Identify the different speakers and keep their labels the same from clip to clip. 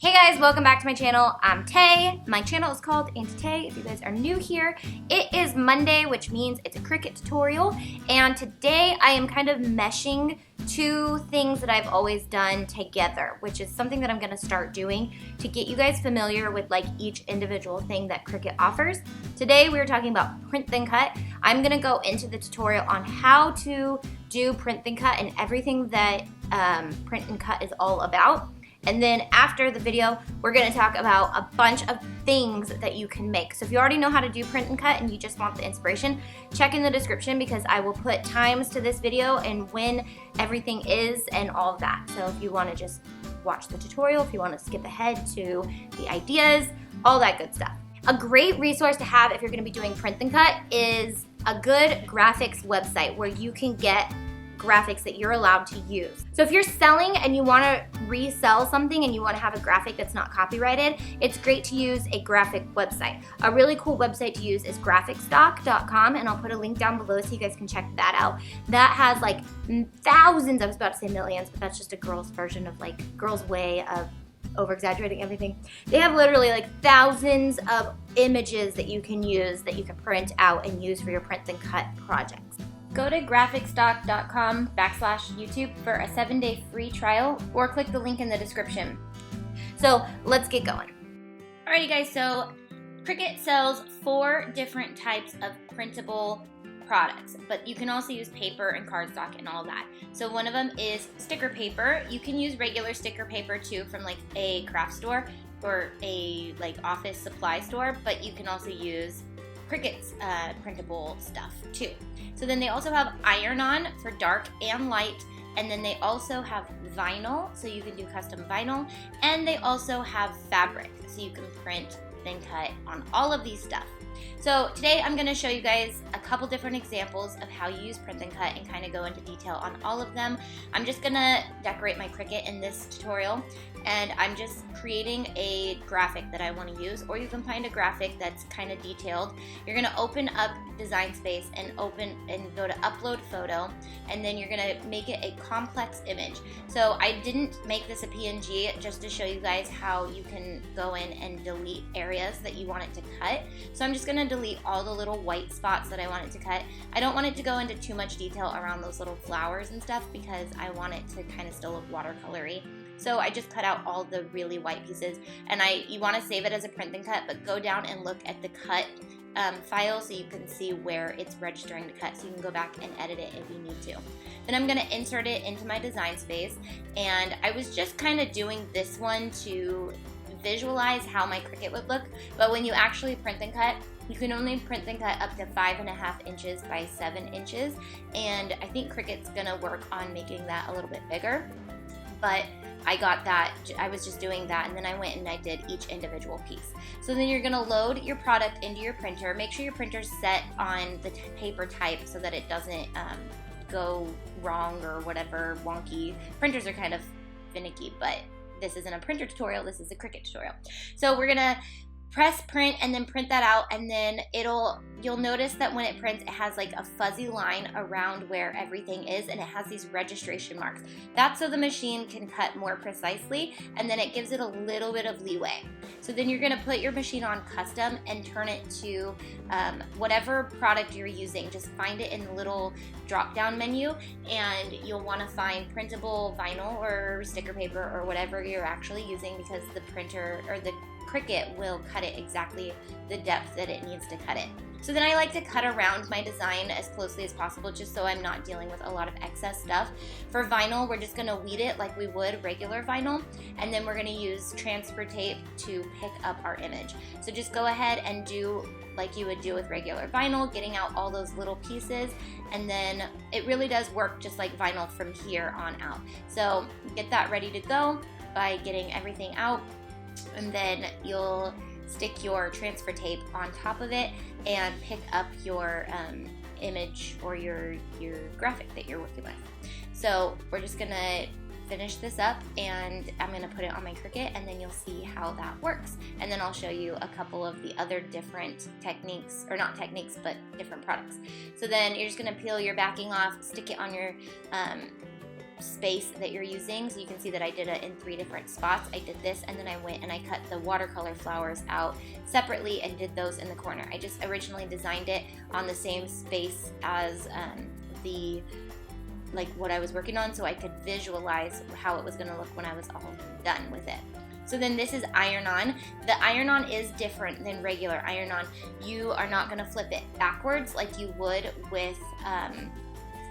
Speaker 1: Hey guys, welcome back to my channel. I'm Tay. My channel is called Auntie Tay if you guys are new here. It is Monday, which means it's a Cricut tutorial, and today I am kind of meshing two things that I've always done together, which is something that I'm gonna start doing to get you guys familiar with like each individual thing that Cricut offers. Today we are talking about print then cut. I'm gonna go into the tutorial on how to do print then cut and everything that print and cut is all about. And then after the video, we're gonna talk about a bunch of things that you can make. So if you already know how to do print and cut and you just want the inspiration, check in the description because I will put times to this video and when everything is and all of that. So if you wanna just watch the tutorial, if you wanna skip ahead to the ideas, all that good stuff. A great resource to have if you're gonna be doing print and cut is a good graphics website where you can get graphics that you're allowed to use. So if you're selling and you want to resell something and you want to have a graphic that's not copyrighted, it's great to use a graphic website. A really cool website to use is graphicstock.com, and I'll put a link down below so you guys can check that out. That has like thousands, I was about to say millions, but that's just a girl's version of like, girl's way of over-exaggerating everything. They have literally like thousands of images that you can use that you can print out and use for your print and cut projects. Go to graphicstock.com/YouTube for a 7-day free trial or click the link in the description. So let's get going. Alrighty guys, so Cricut sells 4 different types of printable products, but you can also use paper and cardstock and all that. So one of them is sticker paper. You can use regular sticker paper too from like a craft store or a like office supply store, but you can also use Cricut's printable stuff too. So then they also have iron-on for dark and light, and then they also have vinyl, so you can do custom vinyl, and they also have fabric, so you can print then cut on all of these stuff. So today I'm going to show you guys a couple different examples of how you use print and cut and kind of go into detail on all of them. I'm just going to decorate my Cricut in this tutorial, and I'm just creating a graphic that I want to use, or you can find a graphic that's kind of detailed. You're going to open up Design Space and go to upload photo, and then you're going to make it a complex image. So I didn't make this a PNG just to show you guys how you can go in and delete areas that you want it to cut. So I'm just going to delete all the little white spots that I want it to cut. I don't want it to go into too much detail around those little flowers and stuff because I want it to kind of still look watercolory. So I just cut out all the really white pieces, and you want to save it as a print and cut, but go down and look at the cut file so you can see where it's registering to cut, so you can go back and edit it if you need to. Then I'm going to insert it into my Design Space, and I was just kind of doing this one to visualize how my Cricut would look, but when you actually print and cut, you can only print and cut up to 5.5 inches by 7 inches, and I think Cricut's going to work on making that a little bit bigger, but I got that, I was just doing that, and then I went and I did each individual piece. So then you're gonna load your product into your printer. Make sure your printer's set on the paper type so that it doesn't go wrong or whatever, wonky. Printers are kind of finicky, but this isn't a printer tutorial, this is a Cricut tutorial. So we're gonna press print and then print that out, and then you'll notice that when it prints, it has like a fuzzy line around where everything is, and it has these registration marks. That's so the machine can cut more precisely, and then it gives it a little bit of leeway. So then you're gonna put your machine on custom and turn it to whatever product you're using. Just find it in the little drop-down menu, and you'll wanna find printable vinyl or sticker paper or whatever you're actually using, because the printer or the Cricut will cut it exactly the depth that it needs to cut it. So then I like to cut around my design as closely as possible just so I'm not dealing with a lot of excess stuff. For vinyl, we're just gonna weed it like we would regular vinyl, and then we're gonna use transfer tape to pick up our image. So just go ahead and do like you would do with regular vinyl, getting out all those little pieces, and then it really does work just like vinyl from here on out. So get that ready to go by getting everything out, and then you'll stick your transfer tape on top of it and pick up your image or your graphic that you're working with. So we're just gonna finish this up, and I'm gonna put it on my Cricut, and then you'll see how that works. And then I'll show you a couple of the other different techniques, or not techniques, but different products. So then you're just gonna peel your backing off, stick it on your space that you're using. So you can see that I did it in 3 different spots. I did this, and then I went and I cut the watercolor flowers out separately and did those in the corner. I just originally designed it on the same space as what I was working on, so I could visualize how it was going to look when I was all done with it. So then this is iron-on. The iron-on is different than regular iron-on. You are not going to flip it backwards like you would with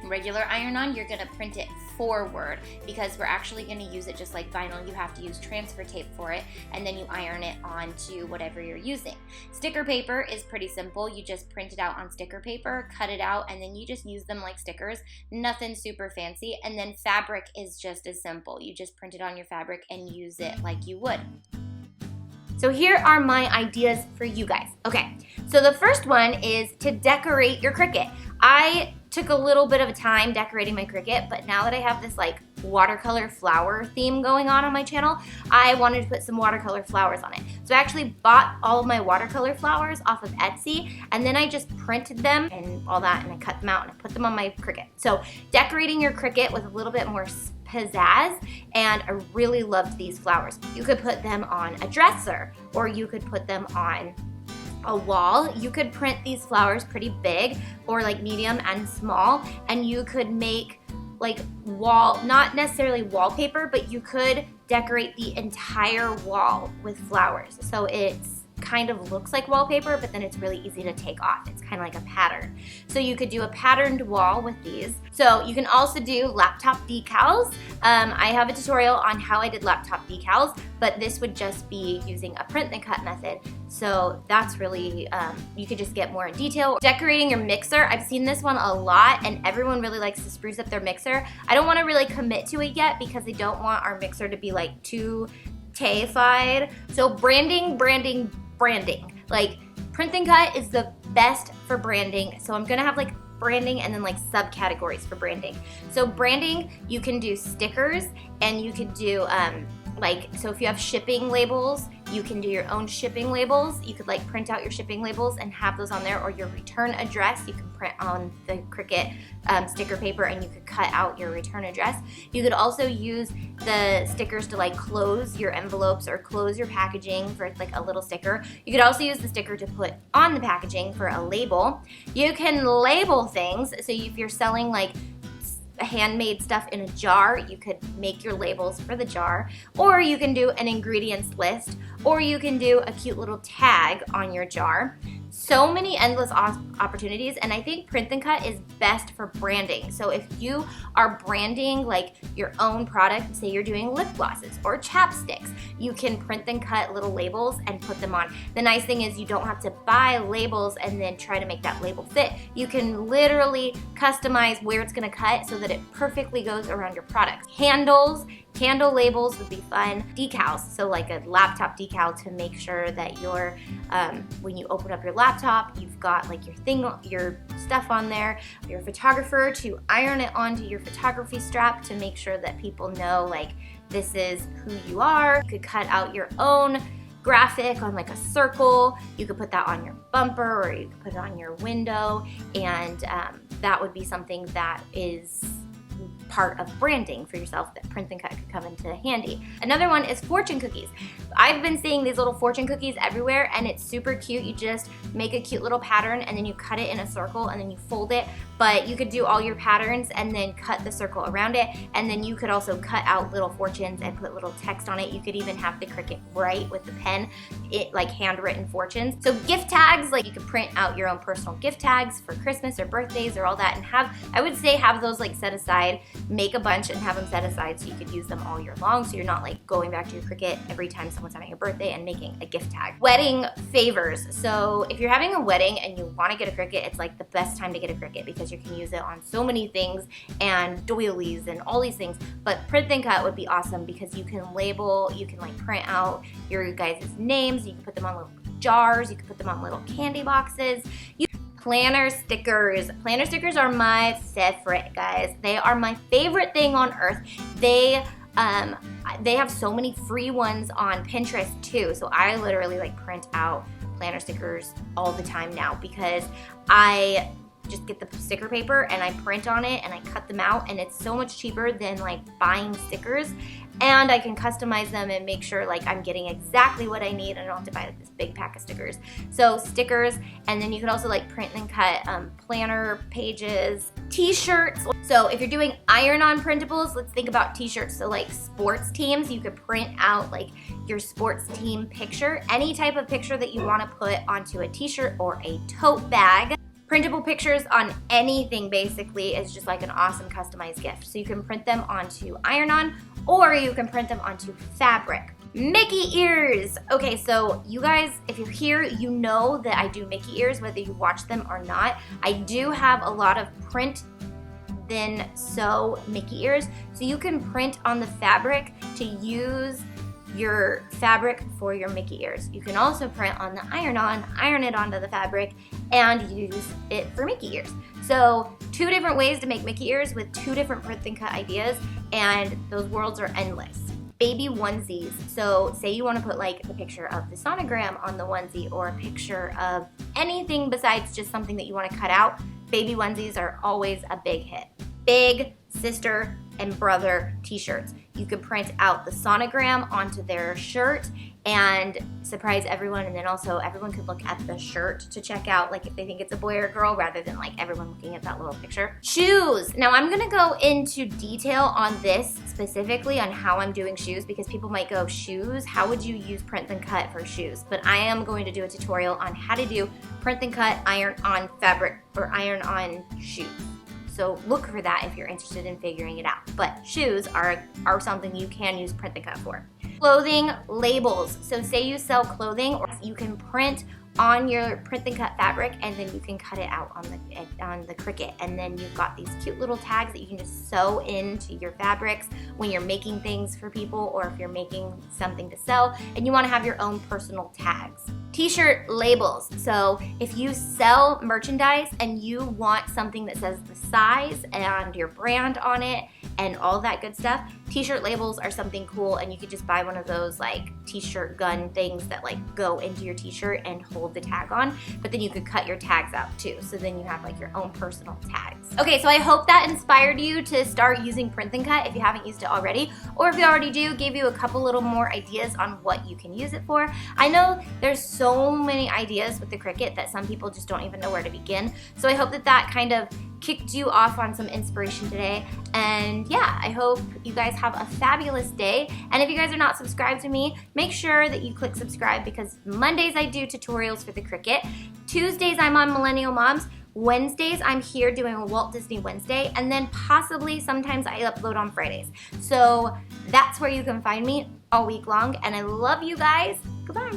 Speaker 1: regular iron-on. You're going to print it forward because we're actually going to use it just like vinyl. You have to use transfer tape for it, and then you iron it onto whatever you're using. Sticker paper is pretty simple. You just print it out on sticker paper, cut it out, and then you just use them like stickers. Nothing super fancy. And then fabric is just as simple. You just print it on your fabric and use it like you would. So here are my ideas for you guys. Okay, so the first one is to decorate your Cricut. I took a little bit of a time decorating my Cricut, but now that I have this like watercolor flower theme going on my channel, I wanted to put some watercolor flowers on it. So I actually bought all of my watercolor flowers off of Etsy, and then I just printed them and all that, and I cut them out and I put them on my Cricut. So decorating your Cricut with a little bit more pizzazz, and I really loved these flowers. You could put them on a dresser, or you could put them on a wall. You could print these flowers pretty big or like medium and small, and you could make like not necessarily wallpaper, but you could decorate the entire wall with flowers. So it's kind of looks like wallpaper, but then it's really easy to take off. It's kind of like a pattern. So you could do a patterned wall with these. So you can also do laptop decals. I have a tutorial on how I did laptop decals, but this would just be using a print and cut method. So that's really, you could just get more in detail. Decorating your mixer, I've seen this one a lot, and everyone really likes to spruce up their mixer. I don't want to really commit to it yet because I don't want our mixer to be like too Tay-fied. So branding. Like print and cut is the best for branding. So I'm gonna have like branding and then like subcategories for branding. So branding, you can do stickers, and you could do so if you have shipping labels, you can do your own shipping labels. You could like print out your shipping labels and have those on there, or your return address. You can print on the Cricut sticker paper, and you could cut out your return address. You could also use the stickers to like close your envelopes or close your packaging for like a little sticker. You could also use the sticker to put on the packaging for a label. You can label things. So if you're selling like handmade stuff in a jar, you could make your labels for the jar, or you can do an ingredients list, or you can do a cute little tag on your jar. So many endless opportunities, and I think print and cut is best for branding. So if you are branding like your own product, say you're doing lip glosses or chapsticks, you can print and cut little labels and put them on. The nice thing is you don't have to buy labels and then try to make that label fit. You can literally customize where it's gonna cut so that it perfectly goes around your product. Candle labels would be fun. Decals, so like a laptop decal to make sure that your when you open up your laptop, you've got like your stuff on there. Your photographer to iron it onto your photography strap to make sure that people know like this is who you are. You could cut out your own graphic on like a circle. You could put that on your bumper, or you could put it on your window, and that would be something that is part of branding for yourself that print and cut could come into handy. Another one is fortune cookies. I've been seeing these little fortune cookies everywhere, and it's super cute. You just make a cute little pattern, and then you cut it in a circle, and then you fold it. But you could do all your patterns and then cut the circle around it, and then you could also cut out little fortunes and put little text on it. You could even have the Cricut write with the pen, like handwritten fortunes. So gift tags, like you could print out your own personal gift tags for Christmas or birthdays or all that, and I would say have those like set aside. Make a bunch and have them set aside so you could use them all year long, so you're not like going back to your Cricut every time someone's having a birthday and making a gift tag. Wedding favors. So if you're having a wedding and you want to get a Cricut, it's like the best time to get a Cricut because you can use it on so many things and doilies and all these things. But print and cut would be awesome because you can label, you can like print out your guys' names, you can put them on little jars, you can put them on little candy boxes. Planner stickers. Planner stickers are my favorite, guys. They are my favorite thing on earth. They have so many free ones on Pinterest too. So I literally like print out planner stickers all the time now because I just get the sticker paper and I print on it and I cut them out, and it's so much cheaper than like buying stickers, and I can customize them and make sure like I'm getting exactly what I need and I don't have to buy like this big pack of stickers. So stickers, and then you can also like print and cut planner pages, t-shirts. So if you're doing iron-on printables, let's think about t-shirts. So like sports teams, you could print out like your sports team picture, any type of picture that you want to put onto a t-shirt or a tote bag. Printable pictures on anything basically is just like an awesome customized gift. So you can print them onto iron-on, or you can print them onto fabric. Mickey ears. Okay, so you guys, if you're here, you know that I do Mickey ears, whether you watch them or not. I do have a lot of print then sew Mickey ears. So you can print on the fabric to use your fabric for your Mickey ears. You can also print on the iron-on, iron it onto the fabric, and use it for Mickey ears. So 2 different ways to make Mickey ears with 2 different print and cut ideas, and those worlds are endless. Baby onesies. So say you want to put like the picture of the sonogram on the onesie, or a picture of anything besides just something that you want to cut out. Baby onesies are always a big hit. Big sister and brother t-shirts. You could print out the sonogram onto their shirt and surprise everyone, and then also everyone could look at the shirt to check out like if they think it's a boy or girl, rather than like everyone looking at that little picture. Shoes. Now I'm gonna go into detail on this specifically on how I'm doing shoes, because people might go, shoes? How would you use print and cut for shoes? But I am going to do a tutorial on how to do print and cut iron on fabric or iron on shoes. So look for that if you're interested in figuring it out. But shoes are something you can use print and cut for. Clothing labels. So say you sell clothing, or you can print on your print and cut fabric, and then you can cut it out on the Cricut, and then you've got these cute little tags that you can just sew into your fabrics when you're making things for people, or if you're making something to sell and you want to have your own personal tags. T-shirt labels. So if you sell merchandise and you want something that says the size and your brand on it and all that good stuff, t-shirt labels are something cool, and you could just buy one of those like t-shirt gun things that like go into your t-shirt and hold the tag on, but then you could cut your tags out too, so then you have like your own personal tags. Okay, so I hope that inspired you to start using print and cut if you haven't used it already, or if you already do, gave you a couple little more ideas on what you can use it for. I know there's so many ideas with the Cricut that some people just don't even know where to begin, so I hope that that kind of kicked you off on some inspiration today. And yeah, I hope you guys have a fabulous day. And if you guys are not subscribed to me, make sure that you click subscribe, because Mondays I do tutorials for the Cricut. Tuesdays I'm on Millennial Moms. Wednesdays I'm here doing a Walt Disney Wednesday, and then possibly sometimes I upload on Fridays. So that's where you can find me all week long, and I love you guys. Goodbye.